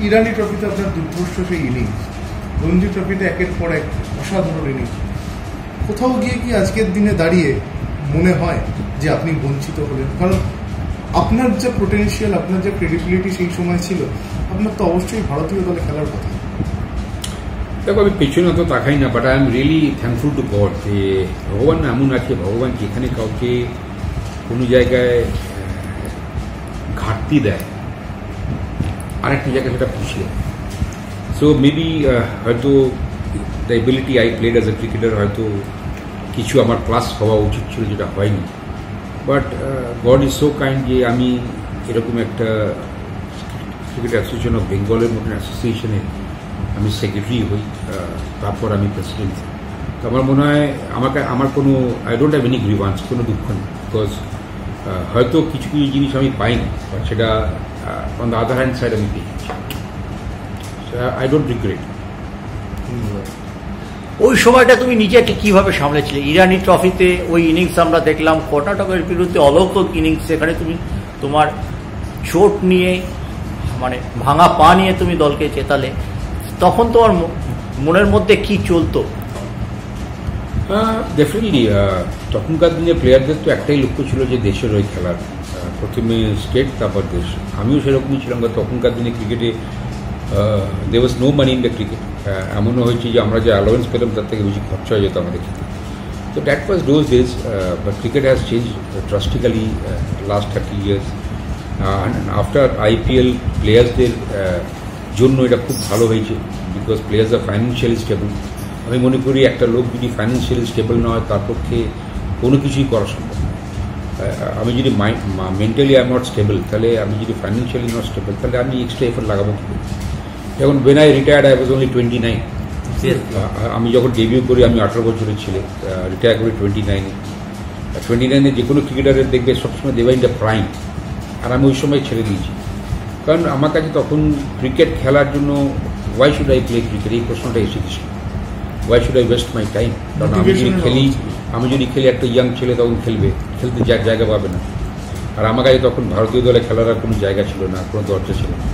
ইরানি ট্রফিতে আপনার দুর্ধর্ষ সেই ইনিংস, রঞ্জি ট্রফিতে একের পর এক অসাধারণ ইনিংস, কোথাও গিয়ে কি আজকের দিনে দাঁড়িয়ে মনে হয় যে আপনি বঞ্চিত হলেন? কারণ আপনার যে পোটেনশিয়াল, আপনার যে ক্রেডিবিলিটি সেই সময় ছিল, আপনার তো অবশ্যই ভারতীয় দলে খেলার কথা। দেখো, আমি পেছনে তো তাকাই না, but I am really thankful to god যে ভগবান এমন আছে, ভগবান যেখানে কাউকে কোনো জায়গায় ঘাটতি দেয়, আরেকটি জায়গায় সেটা পুষিয়ে। সো মেবি হয়তো the ability I played as a cricketer হয়তো কিছু আমার প্লাস হওয়া উচিত ছিল, যেটা হয়নি। But god is so kind যে আমি এরকম একটা ক্রিকেট অ্যাসোসিয়েশন অফ বেঙ্গলের মতন অ্যাসোসিয়েশনে আমি সেক্রেটারি হই, তারপর আমি প্রেসিডেন্ট। তো আমার মনে হয় আমার কোনো I don't have any grievance, কোনো দুঃখ নেই। বিকজ হয়তো কিছু কিছু জিনিস আমি পাইনি, বাট সেটা on the other hand side আমি পেয়েছি। I don't regret. ওই সময়টা তুমি নিজেকে কিভাবে সামলেছিলে? ইরানি ট্রফিতে ওই ইনিংস আমরা দেখলাম, কর্ণাটকের বিরুদ্ধে অলৌকিক ইনিংস, সেখানে তুমি তোমার চোট নিয়ে, মানে ভাঙা পা নিয়ে তুমি দলকে জেতালে। তখন তোমার মনের মধ্যে কি চলতো? ডেফিনেটলি তখনকার দিনে প্লেয়ারদের তো একটাই লক্ষ্য ছিল যে দেশের হয়ে খেলার, প্রথমে স্টেট তারপর দেশ। আমিও সেরকমই ছিলাম। তখনকার দিনে ক্রিকেটে there was no money in the cricket. এমনও হয়েছে যে আমরা যে অ্যালাউন্স পেলাম তার থেকে বেশি খরচা হয়ে যেত আমাদের ক্ষেত্রে। তো that was those days, but cricket has change drastically last 30 years. After IPL প্লেয়ার্সদের জন্য এটা খুব ভালো হয়েছে, because players are financially stable. আমি মনে করি একটা লোক যদি ফাইন্যান্সিয়ালি স্টেবল না হয়, তার পক্ষে কোনো কিছুই করা সম্ভব নয়। আমি যদি mentally I am not stable, তাহলে আমি যদি ফাইন্যান্সিয়ালি নট স্টেবল, তাহলে আমি এক্সট্রা এফোর্ট লাগাবো কি? এখন when I retired I was only 29. আমি যখন ডেবিউ করি আমি 18 বছরের ছেলে, রিটায়ার করি 29-এ। যে কোনো ক্রিকেটারের দেখবে সবসময় দেওয়া ইন দ্য প্রাইম, আর আমি ওই সময় ছেড়ে দিয়েছি। কারণ আমার কাছে তখন ক্রিকেট খেলার জন্য why should I play cricket, এই প্রশ্নটা এসে গেছিল। Why should I West my time? কারণ আমি যদি খেলি একটা ইয়াং ছেলে তখন খেলতে যার জায়গা পাবে না। আর আমার কাছে তখন ভারতীয় দলে খেলার আর কোনো জায়গা ছিল না, কোনো দরজা ছিল না।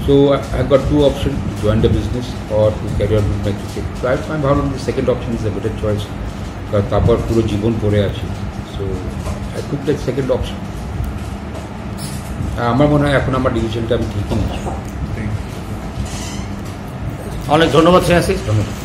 So I got two options: to join the business or to carry on with my cricket. So I ভাবলাম the second option is a better choice. কারণ তারপর পুরো জীবন পড়ে আছে। So I took that second option. আমার মনে হয় এখন আমার ডিসিশনটা আমি ঠিকই নিয়েছি। অনেক ধন্যবাদ শ্রেয়াসী। ধন্যবাদ।